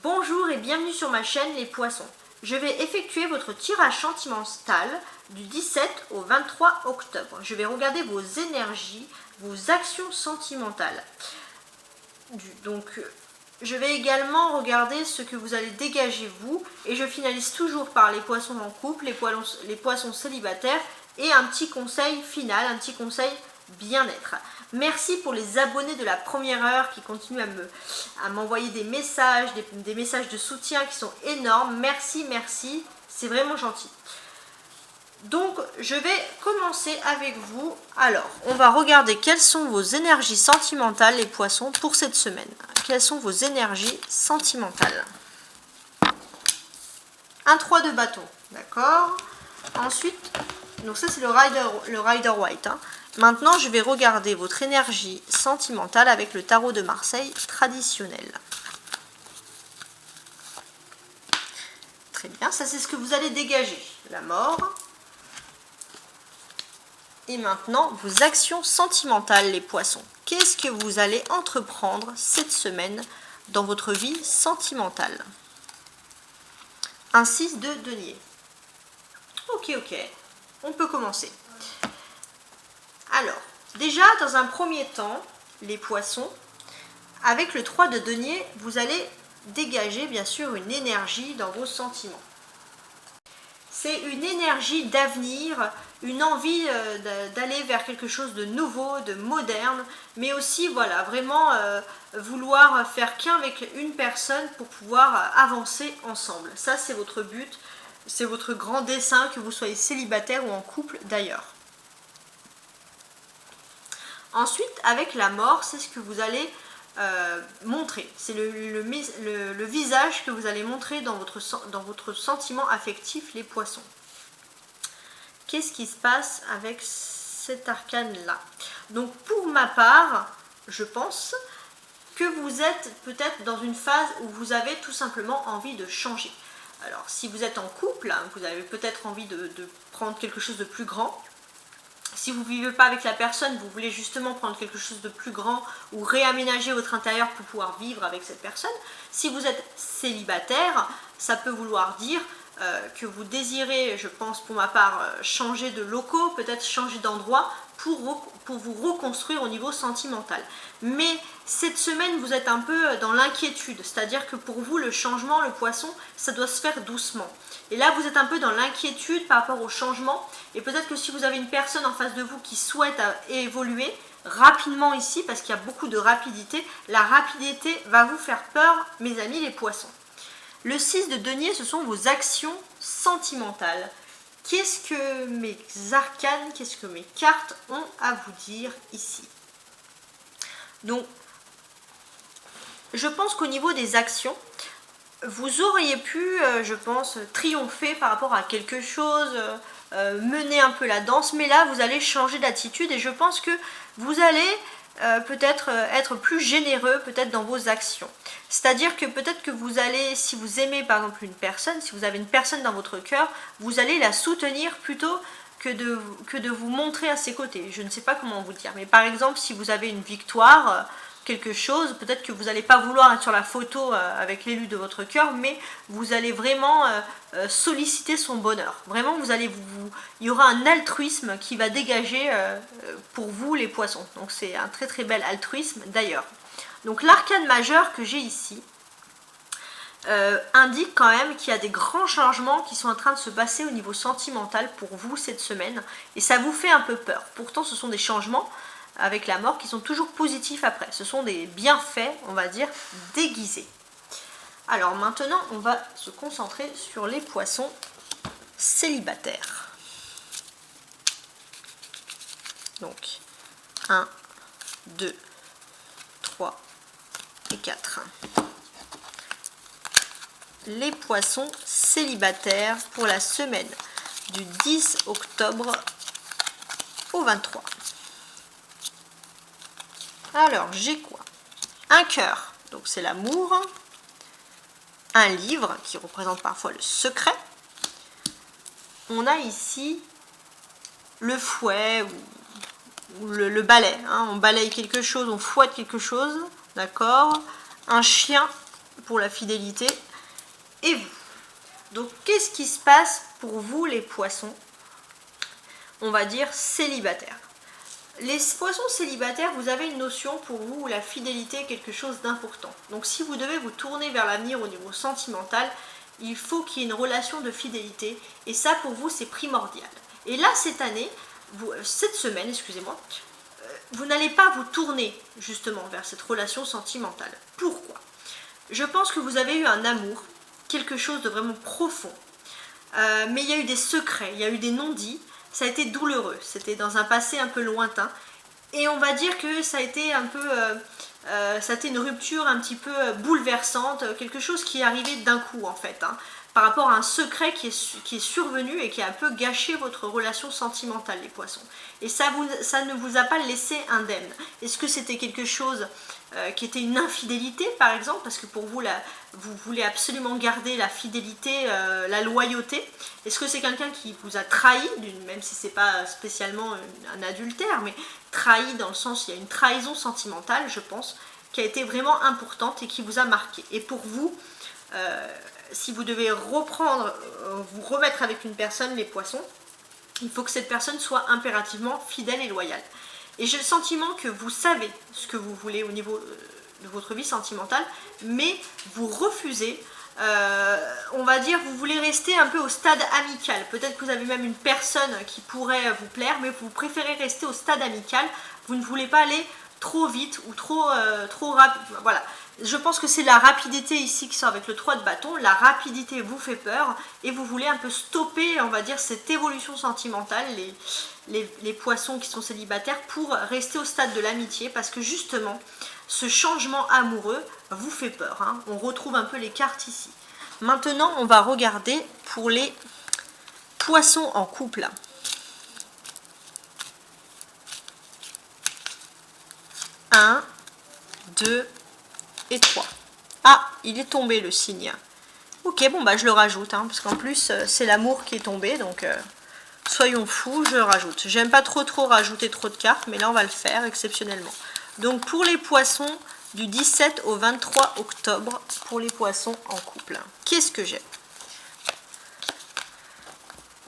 Bonjour et bienvenue sur ma chaîne Les Poissons. Je vais effectuer votre tirage sentimental du 17 au 23 octobre. Je vais regarder vos énergies, vos actions sentimentales. Je vais également regarder ce que vous allez dégager vous. Et je finalise toujours par les poissons en couple, les poissons célibataires et un petit conseil final, un petit conseil bien-être. Merci pour les abonnés de la première heure qui continuent à m'envoyer des messages de soutien qui sont énormes. Merci, merci, c'est vraiment gentil. Donc, je vais commencer avec vous. Alors, on va regarder quelles sont vos énergies sentimentales, les poissons, pour cette semaine. Quelles sont vos énergies sentimentales? Un 3 de bâton, d'accord. Ensuite, donc ça c'est le Rider White. Maintenant, je vais regarder votre énergie sentimentale avec le tarot de Marseille traditionnel. Très bien, ça c'est ce que vous allez dégager. La mort. Et maintenant, vos actions sentimentales, les poissons. Qu'est-ce que vous allez entreprendre cette semaine dans votre vie sentimentale? Un 6 de denier. Ok, on peut commencer. Alors, déjà, dans un premier temps, les poissons, avec le 3 de denier, vous allez dégager, bien sûr, une énergie dans vos sentiments. C'est une énergie d'avenir, une envie d'aller vers quelque chose de nouveau, de moderne, mais aussi, voilà, vraiment vouloir faire qu'un avec une personne pour pouvoir avancer ensemble. Ça, c'est votre but, c'est votre grand dessein, que vous soyez célibataire ou en couple d'ailleurs. Ensuite, avec la mort, c'est ce que vous allez montrer. C'est le visage que vous allez montrer dans votre sentiment affectif, les poissons. Qu'est-ce qui se passe avec cet arcane-là? Donc, pour ma part, je pense que vous êtes peut-être dans une phase où vous avez tout simplement envie de changer. Alors, si vous êtes en couple, vous avez peut-être envie de prendre quelque chose de plus grand. Si vous ne vivez pas avec la personne, vous voulez justement prendre quelque chose de plus grand ou réaménager votre intérieur pour pouvoir vivre avec cette personne. Si vous êtes célibataire, ça peut vouloir dire que vous désirez, je pense pour ma part, changer de locaux, peut-être changer d'endroit pour vous reconstruire au niveau sentimental. Mais cette semaine, vous êtes un peu dans l'inquiétude, c'est-à-dire que pour vous, le changement, le poisson, ça doit se faire doucement. Et là, vous êtes un peu dans l'inquiétude par rapport au changement. Et peut-être que si vous avez une personne en face de vous qui souhaite évoluer rapidement ici, parce qu'il y a beaucoup de rapidité, la rapidité va vous faire peur, mes amis les poissons. Le 6 de denier, ce sont vos actions sentimentales. Qu'est-ce que mes arcanes, qu'est-ce que mes cartes ont à vous dire ici? Donc, je pense qu'au niveau des actions, vous auriez pu, je pense, triompher par rapport à quelque chose, mener un peu la danse, mais là, vous allez changer d'attitude et je pense que vous allez peut-être être plus généreux peut-être dans vos actions. C'est-à-dire que peut-être que vous allez, si vous aimez par exemple une personne, si vous avez une personne dans votre cœur, vous allez la soutenir plutôt que de vous montrer à ses côtés. Je ne sais pas comment vous dire, mais par exemple, si vous avez une victoire, quelque chose, peut-être que vous n'allez pas vouloir être sur la photo avec l'élu de votre cœur, mais vous allez vraiment solliciter son bonheur. Vraiment, il y aura un altruisme qui va dégager pour vous les poissons. Donc c'est un très très bel altruisme d'ailleurs. Donc l'arcane majeur que j'ai ici indique quand même qu'il y a des grands changements qui sont en train de se passer au niveau sentimental pour vous cette semaine, et ça vous fait un peu peur. Pourtant, ce sont des changements avec la mort qui sont toujours positifs après. Ce sont des bienfaits, on va dire, déguisés. Alors maintenant, on va se concentrer sur les poissons célibataires. Donc, 1, 2, 3 et 4. Les poissons célibataires pour la semaine du 10 octobre au 23. Alors, j'ai quoi? Un cœur, donc c'est l'amour. Un livre, qui représente parfois le secret. On a ici le fouet ou le balai. On balaye quelque chose, on fouette quelque chose, d'accord? Un chien pour la fidélité et vous. Donc qu'est-ce qui se passe pour vous les poissons, on va dire célibataires? Les poissons célibataires, vous avez une notion pour vous où la fidélité est quelque chose d'important. Donc si vous devez vous tourner vers l'avenir au niveau sentimental, il faut qu'il y ait une relation de fidélité et ça pour vous c'est primordial. Et là cette semaine, excusez-moi, vous n'allez pas vous tourner justement vers cette relation sentimentale. Pourquoi? Je pense que vous avez eu un amour, quelque chose de vraiment profond, mais il y a eu des secrets, il y a eu des non-dits, ça a été douloureux, c'était dans un passé un peu lointain, et on va dire que ça a été un peu, ça a été une rupture un petit peu bouleversante, quelque chose qui est arrivé d'un coup en fait, hein, par rapport à un secret qui est survenu et qui a un peu gâché votre relation sentimentale les poissons. Et ça ne vous a pas laissé indemne. Est-ce que c'était quelque chose qui était une infidélité par exemple, parce que pour vous, vous voulez absolument garder la fidélité, la loyauté? Est-ce que c'est quelqu'un qui vous a trahi, même si c'est pas spécialement un adultère, mais trahi dans le sens, il y a une trahison sentimentale, je pense, qui a été vraiment importante et qui vous a marqué. Et pour vous, si vous devez vous remettre avec une personne, les poissons, il faut que cette personne soit impérativement fidèle et loyale. Et j'ai le sentiment que vous savez ce que vous voulez au niveau de votre vie sentimentale, mais vous refusez, on va dire, vous voulez rester un peu au stade amical. Peut-être que vous avez même une personne qui pourrait vous plaire, mais vous préférez rester au stade amical. Vous ne voulez pas aller trop vite ou trop rapide. Voilà. Je pense que c'est la rapidité ici qui sort avec le 3 de bâton. La rapidité vous fait peur et vous voulez un peu stopper, on va dire, cette évolution sentimentale, les poissons qui sont célibataires, pour rester au stade de l'amitié, parce que justement, ce changement amoureux vous fait peur, hein. On retrouve un peu les cartes ici. Maintenant, on va regarder pour les poissons en couple. 1, 2 et 3. Ah, il est tombé le signe. Ok, bon bah je le rajoute, hein, parce qu'en plus c'est l'amour qui est tombé, donc soyons fous, je le rajoute. J'aime pas trop rajouter trop de cartes, mais là on va le faire exceptionnellement. Donc pour les poissons, du 17 au 23 octobre, pour les poissons en couple. Qu'est-ce que j'ai?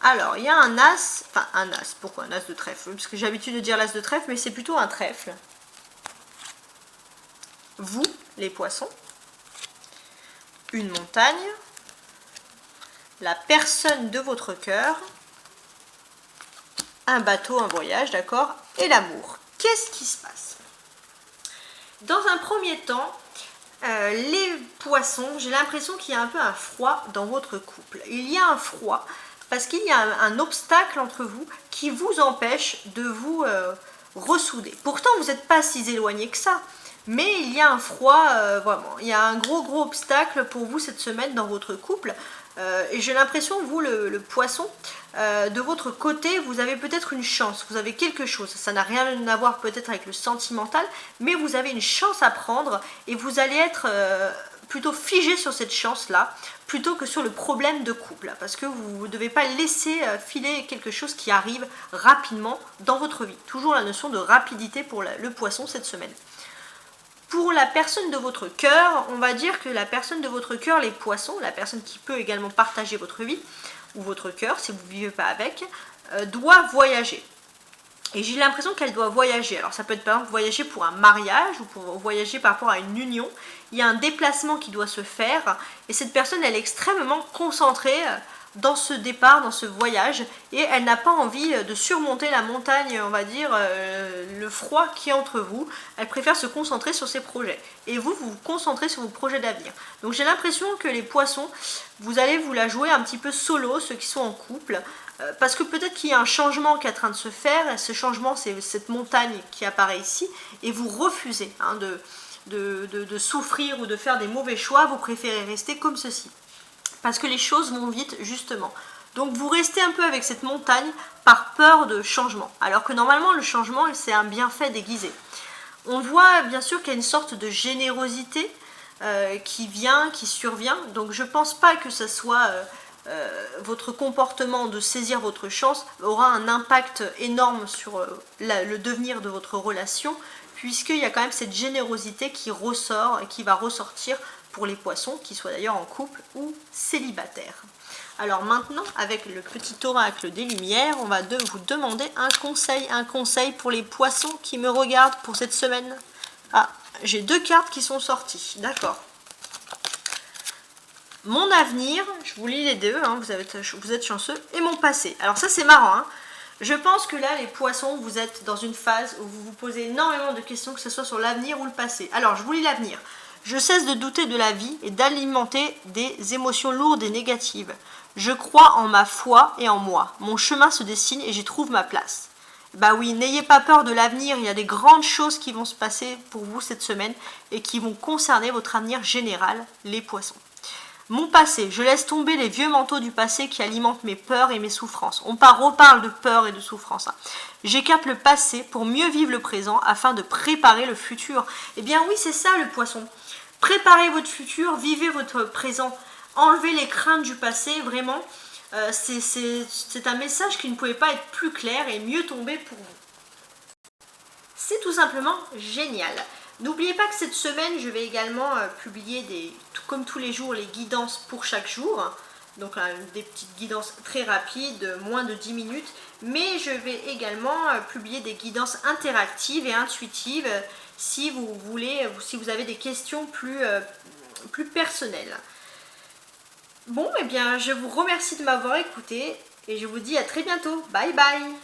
Alors, il y a un as, enfin un as, pourquoi un as de trèfle? Parce que j'ai l'habitude de dire l'as de trèfle, mais c'est plutôt un trèfle. Vous, les poissons, une montagne, la personne de votre cœur, un bateau, un voyage, d'accord, et l'amour. Qu'est-ce qui se passe? Dans un premier temps, les poissons, j'ai l'impression qu'il y a un peu un froid dans votre couple. Il y a un froid parce qu'il y a un obstacle entre vous qui vous empêche de vous ressouder. Pourtant, vous n'êtes pas si éloignés que ça. Mais il y a un froid, vraiment, il y a un gros obstacle pour vous cette semaine dans votre couple. Et j'ai l'impression, vous, le poisson, de votre côté, vous avez peut-être une chance, vous avez quelque chose. Ça n'a rien à voir peut-être avec le sentimental, mais vous avez une chance à prendre et vous allez être plutôt figé sur cette chance-là, plutôt que sur le problème de couple. Parce que vous ne devez pas laisser filer quelque chose qui arrive rapidement dans votre vie. Toujours la notion de rapidité pour le poisson cette semaine. Pour la personne de votre cœur, on va dire que la personne de votre cœur, les poissons, la personne qui peut également partager votre vie, ou votre cœur, si vous ne vivez pas avec, doit voyager. Et j'ai l'impression qu'elle doit voyager. Alors ça peut être par exemple voyager pour un mariage, ou pour voyager par rapport à une union. Il y a un déplacement qui doit se faire, et cette personne, elle est extrêmement concentrée dans ce départ, dans ce voyage, et elle n'a pas envie de surmonter la montagne, on va dire, le froid qui est entre vous. Elle préfère se concentrer sur ses projets. Et vous vous concentrez sur vos projets d'avenir. Donc j'ai l'impression que les poissons, vous allez vous la jouer un petit peu solo, ceux qui sont en couple, parce que peut-être qu'il y a un changement qui est en train de se faire, et ce changement, c'est cette montagne qui apparaît ici, et vous refusez de souffrir ou de faire des mauvais choix, vous préférez rester comme ceci. Parce que les choses vont vite, justement. Donc vous restez un peu avec cette montagne par peur de changement. Alors que normalement, le changement, c'est un bienfait déguisé. On voit bien sûr qu'il y a une sorte de générosité qui survient. Donc je ne pense pas que ce soit votre comportement de saisir votre chance aura un impact énorme sur le devenir de votre relation, puisqu'il y a quand même cette générosité qui ressort et qui va ressortir pour les poissons, qu'ils soient d'ailleurs en couple ou célibataires. Alors maintenant, avec le petit oracle des lumières, on va vous demander un conseil pour les poissons qui me regardent pour cette semaine. Ah, j'ai 2 cartes qui sont sorties, d'accord. Mon avenir, je vous lis les deux, hein, vous êtes chanceux, et mon passé. Alors ça c'est marrant, hein. Je pense que là les poissons, vous êtes dans une phase où vous vous posez énormément de questions, que ce soit sur l'avenir ou le passé. Alors je vous lis l'avenir. Je cesse de douter de la vie et d'alimenter des émotions lourdes et négatives. Je crois en ma foi et en moi. Mon chemin se dessine et j'y trouve ma place. Bah oui, n'ayez pas peur de l'avenir, il y a des grandes choses qui vont se passer pour vous cette semaine et qui vont concerner votre avenir général, les poissons. Mon passé, je laisse tomber les vieux manteaux du passé qui alimentent mes peurs et mes souffrances. On reparle de peur et de souffrance. Hein. J'écarte le passé pour mieux vivre le présent afin de préparer le futur. Eh bien oui, c'est ça le poisson. Préparez votre futur, vivez votre présent, enlevez les craintes du passé, vraiment. C'est un message qui ne pouvait pas être plus clair et mieux tombé pour vous. C'est tout simplement génial. N'oubliez pas que cette semaine, je vais également publier, comme tous les jours, les guidances pour chaque jour. Donc des petites guidances très rapides, moins de 10 minutes. Mais je vais également publier des guidances interactives et intuitives si vous voulez, si vous avez des questions plus personnelles. Bon, eh bien, je vous remercie de m'avoir écouté et je vous dis à très bientôt. Bye bye!